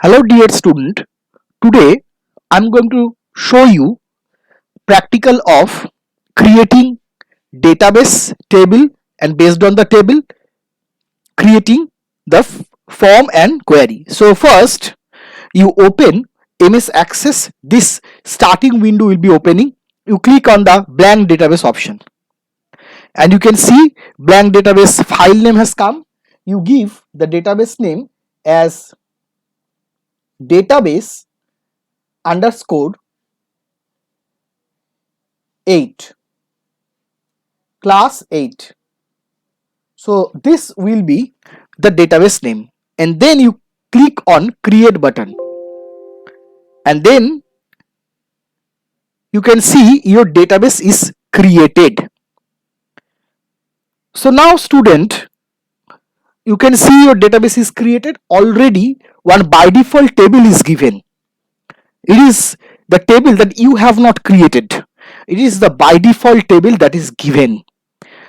Hello dear student, today I am going to show you practical of creating database table and based on the table creating the form and query. So first you open MS Access, this starting window will be opening. You click on the blank database option and you can see blank database file name has come. You give the database name as database underscore 8 class 8. So this will be the database name and then you click on create button and then you can see your database is created. So now student, you can see your database is created. Already one by default table is given. It is the table that you have not created. It is the by default table that is given.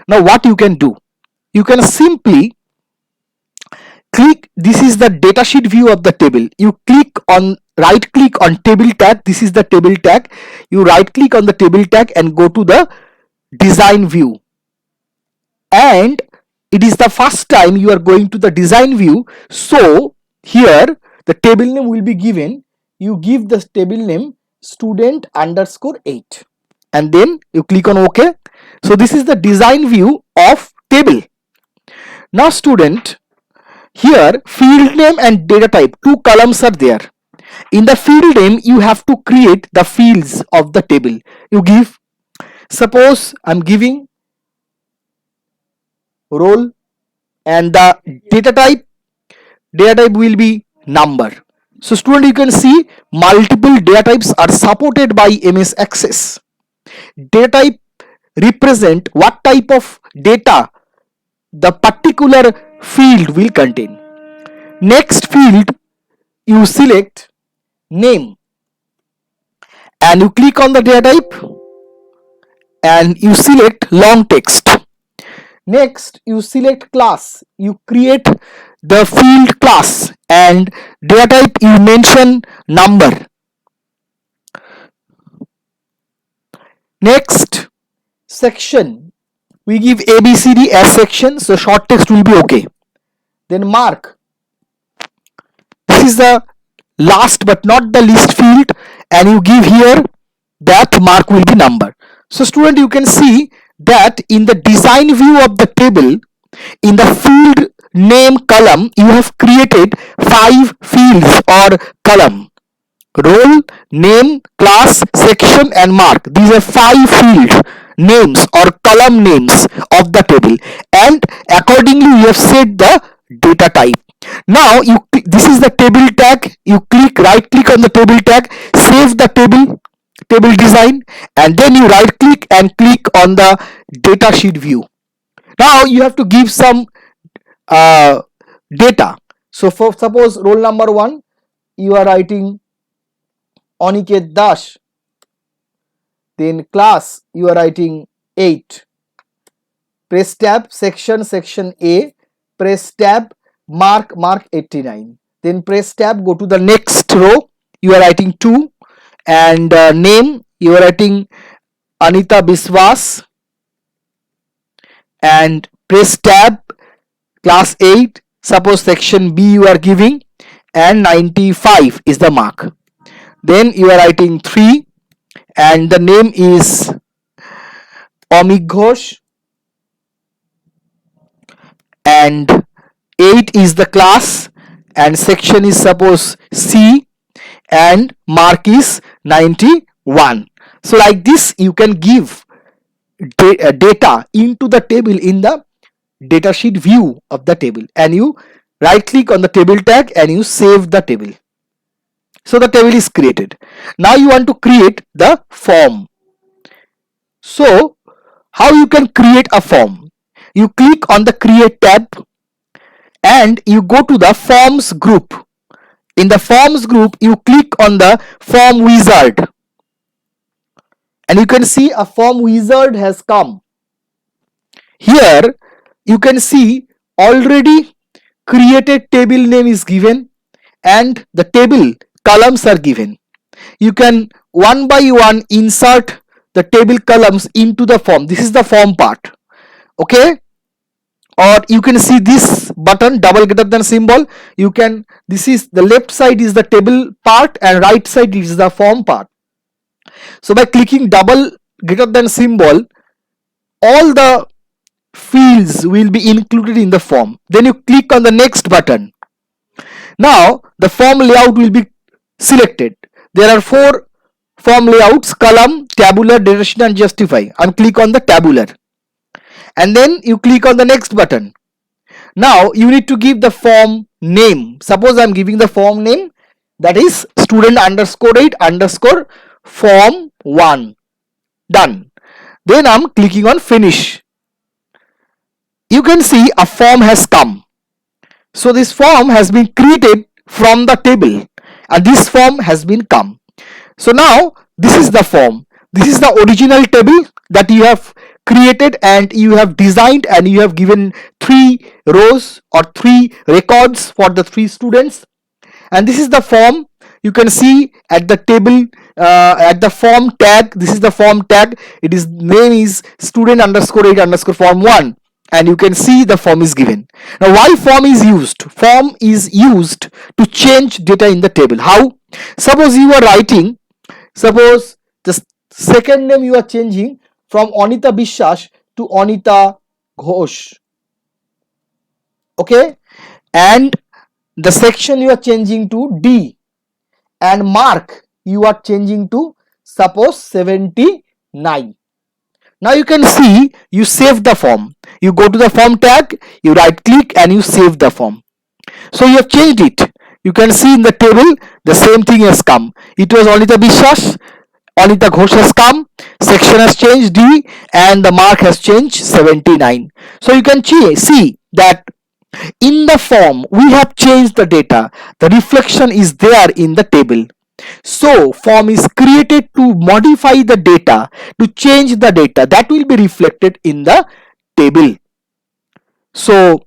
Now what you can do, you can simply click, this is the datasheet view of the table. You click on, right click on table tag, this is the table tag. You right click on the table tag and go to the design view, and it is the first time you are going to the design view. So here the table name will be given. You give the table name student underscore 8 and then you click on OK. So this is the design view of table. Now student, here field name and data type, two columns are there. In the field name you have to create the fields of the table. You give, suppose I'm giving role, and the data type will be number. So student, you can see multiple data types are supported by MS Access. Data type represent what type of data the particular field will contain. Next field, you select name and you click on the data type and you select long text. Next you select class, you create the field class and data type you mention number. Next section, we give ABCD as section, so short text will be okay. Then mark, this is the last but not the least field, and you give here that mark will be number. So student, you can see that in the design view of the table, in the field name column, you have created 5 fields or column: role, name, class, section and mark. These are 5 field names or column names of the table, and accordingly you have set the data type. Now you, this is the table tag, you click, right click on the table tag, save the table design, and then you right click and click on the data sheet view. Now you have to give some data. So for suppose roll number 1, you are writing Aniket Dash, then class you are writing 8, press tab section A, press tab mark 89, then press tab, go to the next row, you are writing 2, and name you are writing Anita Biswas, and press tab class 8, suppose section B you are giving, and 95 is the mark. Then you are writing 3 and the name is Amik Ghosh, and 8 is the class and section is suppose C and mark is 91. So like this you can give data into the table in the datasheet view of the table, and you right click on the table tag and you save the table. So the table is created. Now you want to create the form. So how you can create a form? You click on the create tab and you go to the forms group. In the forms group you click on the form wizard and you can see a form wizard has come. Here you can see already created table name is given and the table columns are given. You can one by one insert the table columns into the form. This is the form part. Okay, or you can see this button, double greater than symbol. You can, this is the left side is the table part and right side is the form part. So by clicking double greater than symbol, all the fields will be included in the form. Then you click on the next button. Now the form layout will be selected. There are 4 form layouts: column, tabular, data sheet and justify. And click on the tabular, and then you click on the next button. Now you need to give the form name. Suppose I am giving the form name, that is student underscore 8 underscore form 1. Done. Then I am clicking on finish. You can see a form has come. So this form has been created from the table and this form has been come. So now this is the form. This is the original table that you have created and you have designed, and you have given 3 rows or 3 records for the 3 students. And this is the form. You can see at the table, at the form tag, this is the form tag. It is name is student underscore 8 underscore form 1. And you can see the form is given. Now why form is used? Form is used to change data in the table. How? Suppose you are writing, suppose the second name you are changing from Anita Bishwas to Anita Ghosh. Okay, and the section you are changing to D, and mark you are changing to suppose 79. Now you can see you save the form. You go to the form tag, you right click and you save the form. So you have changed it. You can see in the table the same thing has come. It was Anita Bishwas, Anita Ghosh has come, section has changed D and the mark has changed 79. So you can see that in the form we have changed the data. The reflection is there in the table. So form is created to modify the data, to change the data that will be reflected in the table. So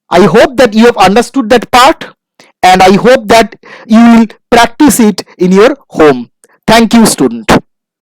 I hope that you have understood that part, and I hope that you will practice it in your home. Thank you, student.